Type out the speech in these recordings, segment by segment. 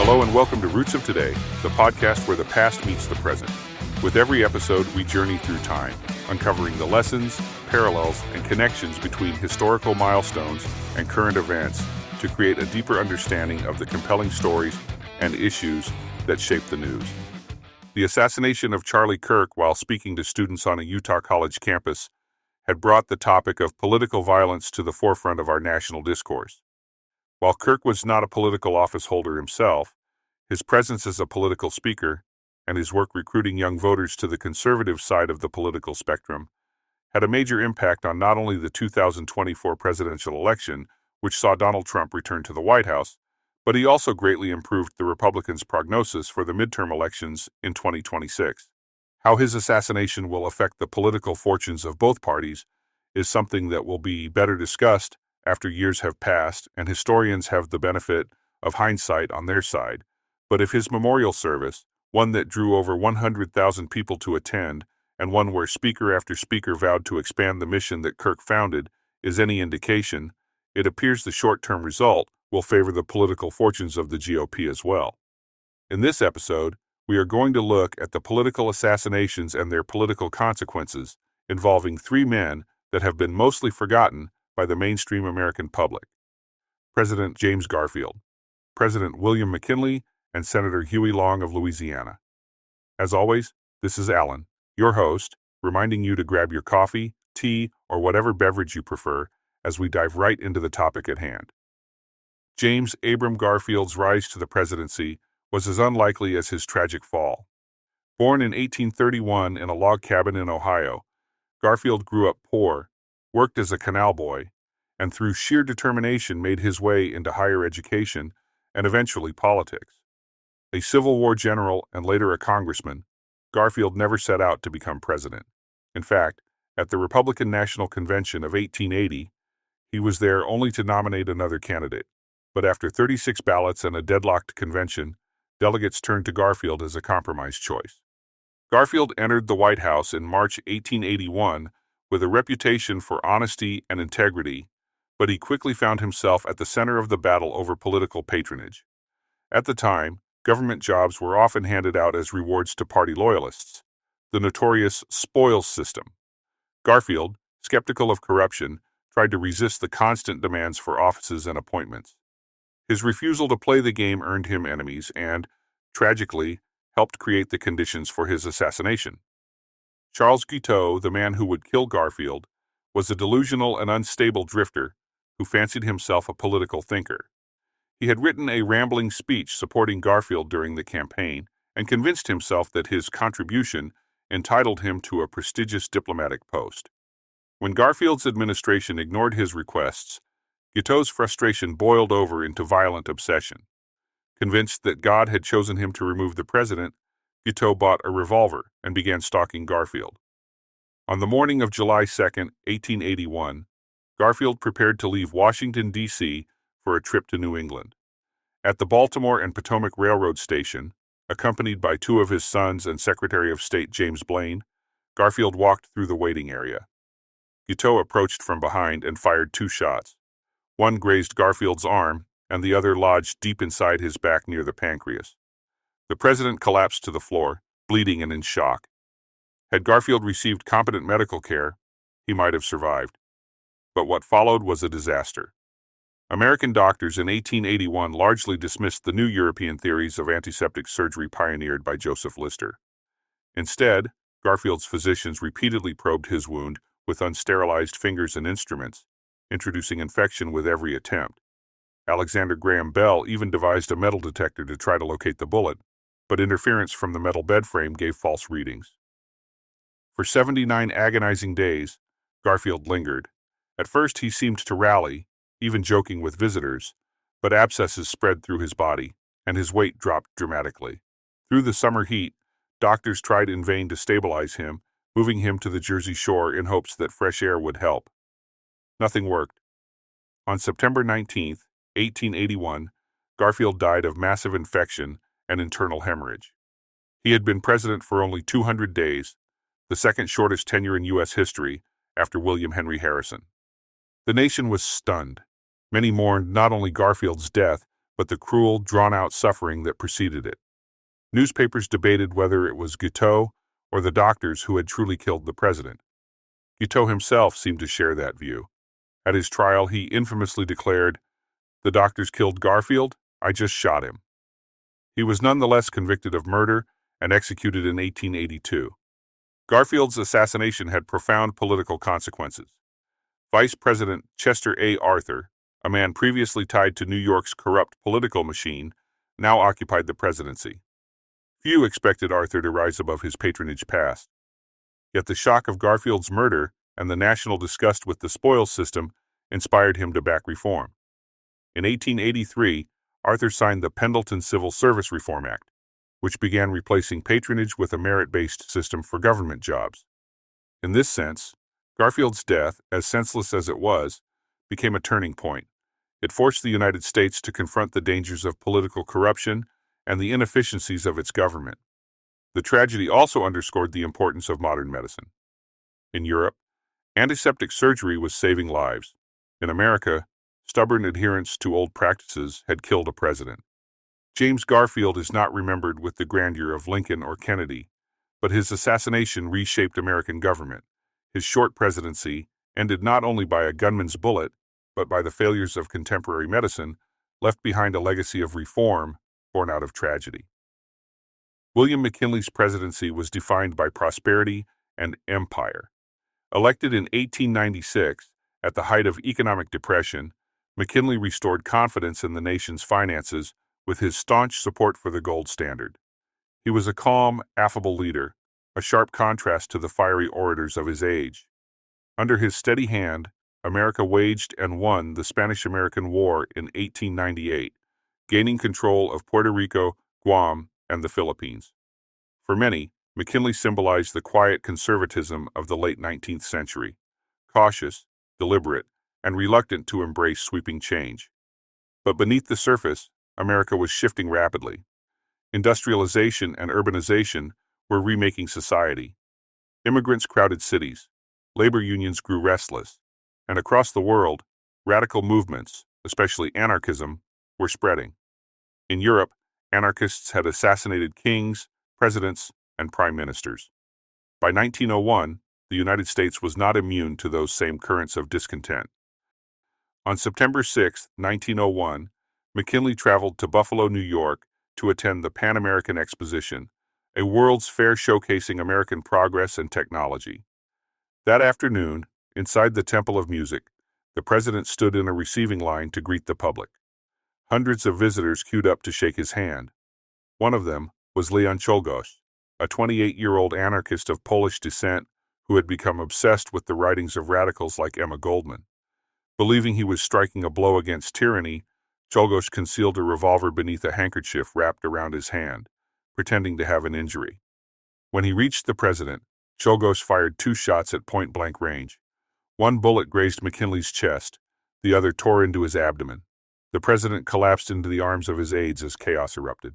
Hello and welcome to Roots of Today, the podcast where the past meets the present. With every episode, we journey through time, uncovering the lessons, parallels, and connections between historical milestones and current events to create a deeper understanding of the compelling stories and issues that shape the news. The assassination of Charlie Kirk while speaking to students on a Utah college campus had brought the topic of political violence to the forefront of our national discourse. While Kirk was not a political office holder himself, his presence as a political speaker and his work recruiting young voters to the conservative side of the political spectrum had a major impact on not only the 2024 presidential election, which saw Donald Trump return to the White House, but he also greatly improved the Republicans' prognosis for the midterm elections in 2026. How his assassination will affect the political fortunes of both parties is something that will be better discussed after years have passed and historians have the benefit of hindsight on their side. But if his memorial service, one that drew over 100,000 people to attend, and one where speaker after speaker vowed to expand the mission that Kirk founded, is any indication, it appears the short-term result will favor the political fortunes of the GOP as well. In this episode, we are going to look at the political assassinations and their political consequences involving three men that have been mostly forgotten by the mainstream American public: President James Garfield, President William McKinley, and Senator Huey of Louisiana. As always, this is Alan, your host, reminding you to grab your coffee, tea, or whatever beverage you prefer as we dive right into the topic at hand. James Abram Garfield's rise to the presidency was as unlikely as his tragic fall. Born in 1831 in a log cabin in Ohio, Garfield grew up poor, worked as a canal boy, and through sheer determination made his way into higher education and eventually politics. A Civil War general and later a congressman, Garfield never set out to become president. In fact, at the Republican National Convention of 1880, he was there only to nominate another candidate. But after 36 ballots and a deadlocked convention, delegates turned to Garfield as a compromise choice. Garfield entered the White House in March 1881 with a reputation for honesty and integrity, but he quickly found himself at the center of the battle over political patronage. At the time, government jobs were often handed out as rewards to party loyalists, the notorious spoils system. Garfield, skeptical of corruption, tried to resist the constant demands for offices and appointments. His refusal to play the game earned him enemies and, tragically, helped create the conditions for his assassination. Charles Guiteau, the man who would kill Garfield, was a delusional and unstable drifter who fancied himself a political thinker. He had written a rambling speech supporting Garfield during the campaign and convinced himself that his contribution entitled him to a prestigious diplomatic post. When Garfield's administration ignored his requests, Guiteau's frustration boiled over into violent obsession. Convinced that God had chosen him to remove the president, Guiteau bought a revolver and began stalking Garfield. On the morning of July 2, 1881, Garfield prepared to leave Washington, D.C. for a trip to New England. At the Baltimore and Potomac Railroad Station, accompanied by two of his sons and Secretary of State James Blaine, Garfield walked through the waiting area. Guiteau approached from behind and fired two shots. One grazed Garfield's arm, and the other lodged deep inside his back near the pancreas. The president collapsed to the floor, bleeding and in shock. Had Garfield received competent medical care, he might have survived. But what followed was a disaster. American doctors in 1881 largely dismissed the new European theories of antiseptic surgery pioneered by Joseph Lister. Instead, Garfield's physicians repeatedly probed his wound with unsterilized fingers and instruments, introducing infection with every attempt. Alexander Graham Bell even devised a metal detector to try to locate the bullet, but interference from the metal bed frame gave false readings. For 79 agonizing days, Garfield lingered. At first, he seemed to rally, even joking with visitors, but abscesses spread through his body, and his weight dropped dramatically. Through the summer heat, doctors tried in vain to stabilize him, moving him to the Jersey Shore in hopes that fresh air would help. Nothing worked. On September 19, 1881, Garfield died of massive infection and internal hemorrhage. He had been president for only 200 days, the second shortest tenure in U.S. history after William Henry Harrison. The nation was stunned. Many mourned not only Garfield's death, but the cruel, drawn-out suffering that preceded it. Newspapers debated whether it was Guiteau or the doctors who had truly killed the president. Guiteau himself seemed to share that view. At his trial, he infamously declared, "The doctors killed Garfield, I just shot him." He was nonetheless convicted of murder and executed in 1882. Garfield's assassination had profound political consequences. Vice President Chester A. Arthur, a man previously tied to New York's corrupt political machine, now occupied the presidency. Few expected Arthur to rise above his patronage past. Yet the shock of Garfield's murder and the national disgust with the spoils system inspired him to back reform. In 1883, Arthur signed the Pendleton Civil Service Reform Act, which began replacing patronage with a merit-based system for government jobs. In this sense, Garfield's death, as senseless as it was, became a turning point. It forced the United States to confront the dangers of political corruption and the inefficiencies of its government. The tragedy also underscored the importance of modern medicine. In Europe, antiseptic surgery was saving lives. In America, stubborn adherence to old practices had killed a president. James Garfield is not remembered with the grandeur of Lincoln or Kennedy, but his assassination reshaped American government. His short presidency, ended not only by a gunman's bullet, but by the failures of contemporary medicine, left behind a legacy of reform born out of tragedy. William McKinley's presidency was defined by prosperity and empire. Elected in 1896, at the height of economic depression, McKinley restored confidence in the nation's finances with his staunch support for the gold standard. He was a calm, affable leader, a sharp contrast to the fiery orators of his age. Under his steady hand, America waged and won the Spanish-American War in 1898, gaining control of Puerto Rico, Guam, and the Philippines. For many, McKinley symbolized the quiet conservatism of the late 19th century, cautious, deliberate, and reluctant to embrace sweeping change. But beneath the surface, America was shifting rapidly. Industrialization and urbanization were remaking society. Immigrants crowded cities, labor unions grew restless, and across the world, radical movements, especially anarchism, were spreading. In Europe, anarchists had assassinated kings, presidents, and prime ministers. By 1901, the United States was not immune to those same currents of discontent. On September 6, 1901, McKinley traveled to Buffalo, New York, to attend the Pan American Exposition, a World's Fair showcasing American progress and technology. That afternoon, inside the Temple of Music, the president stood in a receiving line to greet the public. Hundreds of visitors queued up to shake his hand. One of them was Leon Czolgosz, a 28-year-old anarchist of Polish descent who had become obsessed with the writings of radicals like Emma Goldman. Believing he was striking a blow against tyranny, Czolgosz concealed a revolver beneath a handkerchief wrapped around his hand, pretending to have an injury. When he reached the president, Czolgosz fired 2 shots at point-blank range. One bullet grazed McKinley's chest, the other tore into his abdomen. The president collapsed into the arms of his aides as chaos erupted.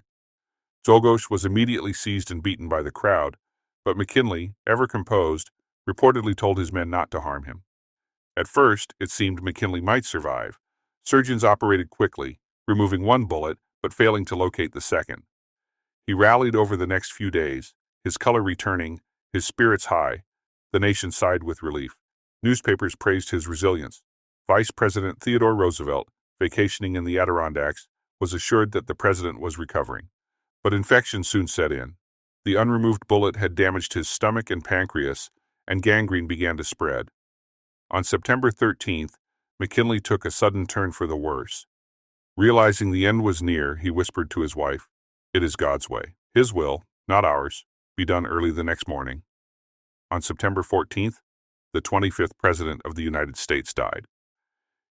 Czolgosz was immediately seized and beaten by the crowd, but McKinley, ever composed, reportedly told his men not to harm him. At first, it seemed McKinley might survive. Surgeons operated quickly, removing 1 bullet, but failing to locate the second. He rallied over the next few days, his color returning, his spirits high. The nation sighed with relief. Newspapers praised his resilience. Vice President Theodore Roosevelt, vacationing in the Adirondacks, was assured that the president was recovering. But infection soon set in. The unremoved bullet had damaged his stomach and pancreas, and gangrene began to spread. On September 13th, McKinley took a sudden turn for the worse. Realizing the end was near, he whispered to his wife, "It is God's way. His will, not ours, be done early the next morning." On September 14th, the 25th President of the United States died.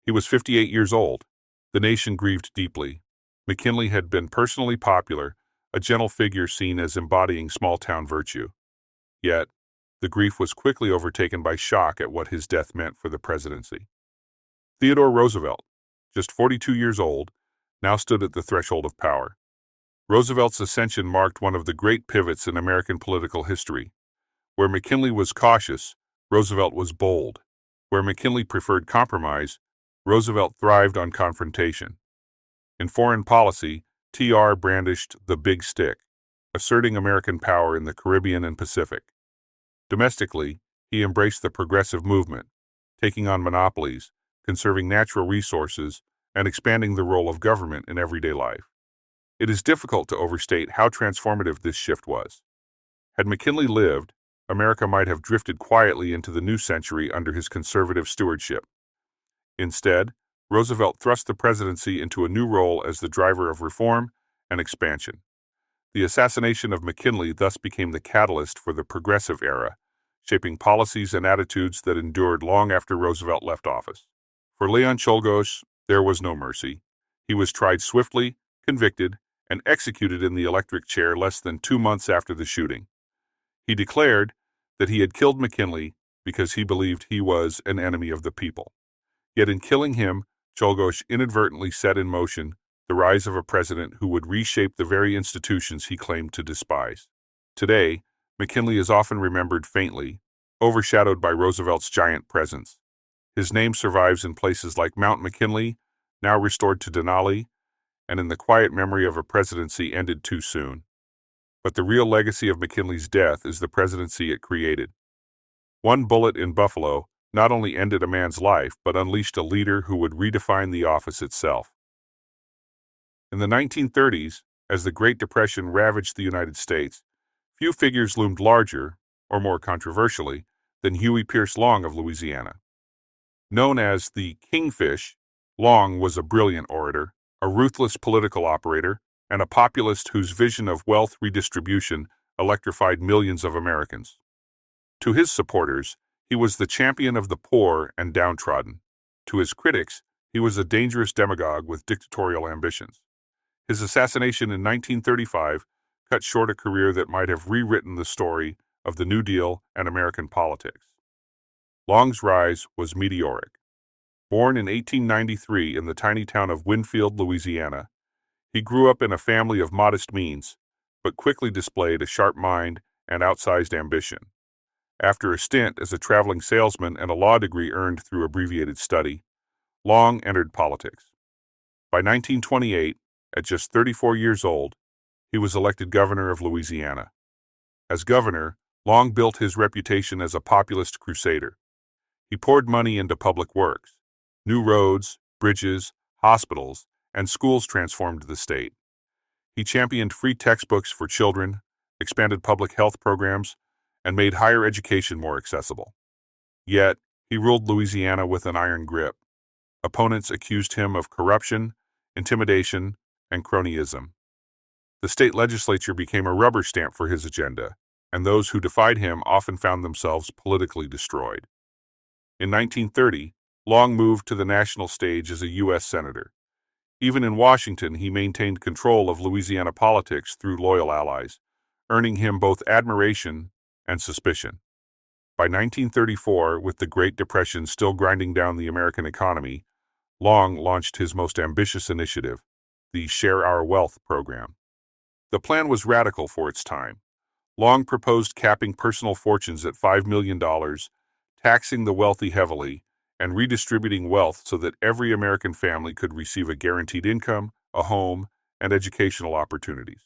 He was 58 years old. The nation grieved deeply. McKinley had been personally popular, a gentle figure seen as embodying small-town virtue. Yet, the grief was quickly overtaken by shock at what his death meant for the presidency. Theodore Roosevelt, just 42 years old, now stood at the threshold of power. Roosevelt's ascension marked one of the great pivots in American political history. Where McKinley was cautious, Roosevelt was bold. Where McKinley preferred compromise, Roosevelt thrived on confrontation. In foreign policy, TR brandished the big stick, asserting American power in the Caribbean and Pacific. Domestically, he embraced the progressive movement, taking on monopolies, conserving natural resources, and expanding the role of government in everyday life. It is difficult to overstate how transformative this shift was. Had McKinley lived, America might have drifted quietly into the new century under his conservative stewardship. Instead, Roosevelt thrust the presidency into a new role as the driver of reform and expansion. The assassination of McKinley thus became the catalyst for the progressive era, shaping policies and attitudes that endured long after Roosevelt left office. For Leon Czolgosz, there was no mercy. He was tried swiftly, convicted, and executed in the electric chair less than 2 months after the shooting. He declared that he had killed McKinley because he believed he was an enemy of the people. Yet in killing him, Czolgosz inadvertently set in motion the rise of a president who would reshape the very institutions he claimed to despise. Today, McKinley is often remembered faintly, overshadowed by Roosevelt's giant presence. His name survives in places like Mount McKinley, now restored to Denali, and in the quiet memory of a presidency ended too soon. But the real legacy of McKinley's death is the presidency it created. One bullet in Buffalo not only ended a man's life, but unleashed a leader who would redefine the office itself. In the 1930s, as the Great Depression ravaged the United States, few figures loomed larger, or more controversially, than Huey Pierce Long of Louisiana. Known as the Kingfish, Long was a brilliant orator, a ruthless political operator, and a populist whose vision of wealth redistribution electrified millions of Americans. To his supporters, he was the champion of the poor and downtrodden. To his critics, he was a dangerous demagogue with dictatorial ambitions. His assassination in 1935 cut short a career that might have rewritten the story of the New Deal and American politics. Long's rise was meteoric. Born in 1893 in the tiny town of Winfield, Louisiana, he grew up in a family of modest means, but quickly displayed a sharp mind and outsized ambition. After a stint as a traveling salesman and a law degree earned through abbreviated study, Long entered politics. By 1928, at just 34 years old, he was elected governor of Louisiana. As governor, Long built his reputation as a populist crusader. He poured money into public works. New roads, bridges, hospitals, and schools transformed the state. He championed free textbooks for children, expanded public health programs, and made higher education more accessible. Yet, he ruled Louisiana with an iron grip. Opponents accused him of corruption, intimidation, and cronyism. The state legislature became a rubber stamp for his agenda, and those who defied him often found themselves politically destroyed. In 1930, Long moved to the national stage as a U.S. Senator. Even in Washington, he maintained control of Louisiana politics through loyal allies, earning him both admiration and suspicion. By 1934, with the Great Depression still grinding down the American economy, Long launched his most ambitious initiative, the Share Our Wealth program. The plan was radical for its time. Long proposed capping personal fortunes at $5 million, taxing the wealthy heavily, and redistributing wealth so that every American family could receive a guaranteed income, a home, and educational opportunities.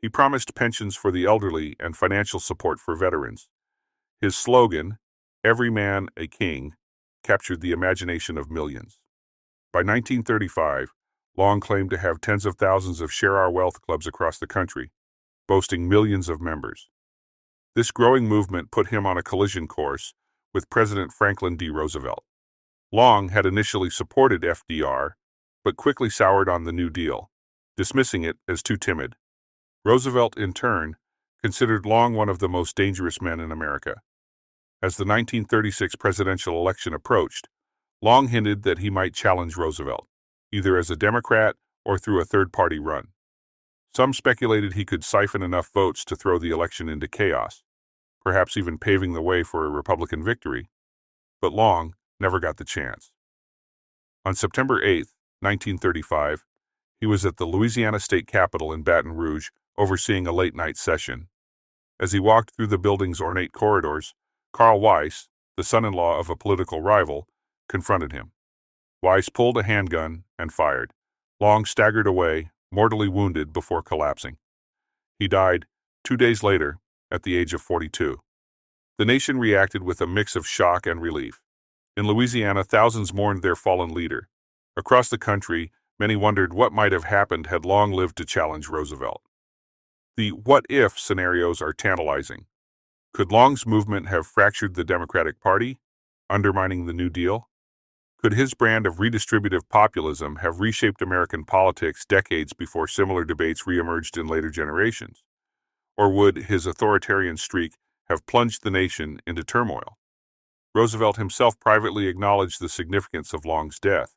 He promised pensions for the elderly and financial support for veterans. His slogan, "Every man a king," captured the imagination of millions. By 1935, Long claimed to have tens of thousands of Share Our Wealth clubs across the country, boasting millions of members. This growing movement put him on a collision course with President Franklin D. Roosevelt. Long had initially supported FDR, but quickly soured on the New Deal, dismissing it as too timid. Roosevelt, in turn, considered Long one of the most dangerous men in America. As the 1936 presidential election approached, Long hinted that he might challenge Roosevelt, either as a Democrat or through a third-party run. Some speculated he could siphon enough votes to throw the election into chaos, perhaps even paving the way for a Republican victory, but Long never got the chance. On September 8, 1935, he was at the Louisiana State Capitol in Baton Rouge overseeing a late-night session. As he walked through the building's ornate corridors, Carl Weiss, the son-in-law of a political rival, confronted him. Weiss pulled a handgun and fired, Long staggered away, mortally wounded before collapsing. He died 2 days later, at the age of 42. The nation reacted with a mix of shock and relief. In Louisiana, thousands mourned their fallen leader. Across the country, many wondered what might have happened had Long lived to challenge Roosevelt. The what-if scenarios are tantalizing. Could Long's movement have fractured the Democratic Party, undermining the New Deal? Could his brand of redistributive populism have reshaped American politics decades before similar debates reemerged in later generations? Or would his authoritarian streak have plunged the nation into turmoil? Roosevelt himself privately acknowledged the significance of Long's death.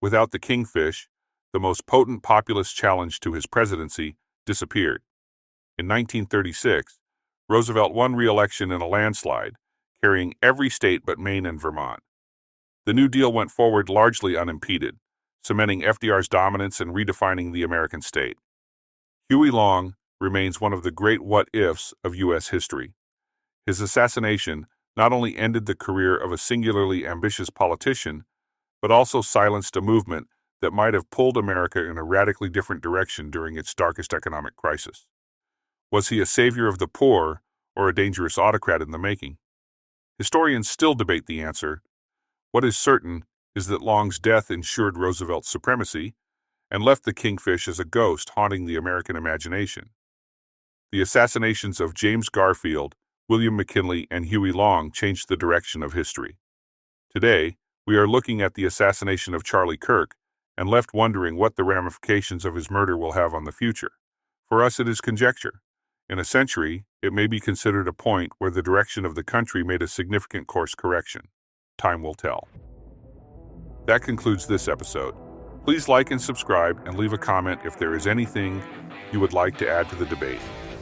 Without the kingfish, the most potent populist challenge to his presidency disappeared. In 1936, Roosevelt won re-election in a landslide, carrying every state but Maine and Vermont. The New Deal went forward largely unimpeded, cementing FDR's dominance and redefining the American state. Huey Long remains one of the great what-ifs of U.S. history. His assassination not only ended the career of a singularly ambitious politician, but also silenced a movement that might have pulled America in a radically different direction during its darkest economic crisis. Was he a savior of the poor or a dangerous autocrat in the making? Historians still debate the answer. What is certain is that Long's death ensured Roosevelt's supremacy and left the kingfish as a ghost haunting the American imagination. The assassinations of James Garfield, William McKinley, and Huey Long changed the direction of history. Today, we are looking at the assassination of Charlie Kirk and left wondering what the ramifications of his murder will have on the future. For us, it is conjecture. In a century, it may be considered a point where the direction of the country made a significant course correction. Time will tell. That concludes this episode. Please like and subscribe and leave a comment if there is anything you would like to add to the debate.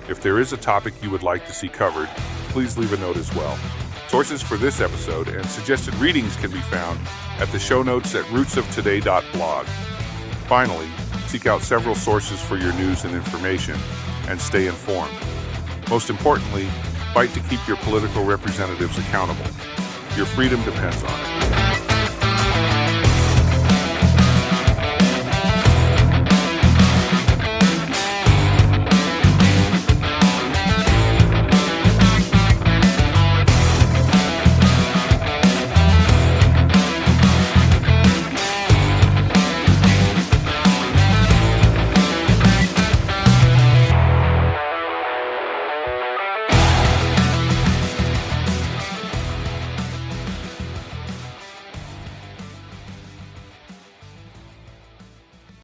If there is a topic you would like to see covered, please leave a note as well. Sources for this episode and suggested readings can be found at the show notes at rootsoftoday.blog. Finally, seek out several sources for your news and information, and stay informed. Most importantly, fight to keep your political representatives accountable. Your freedom depends on it.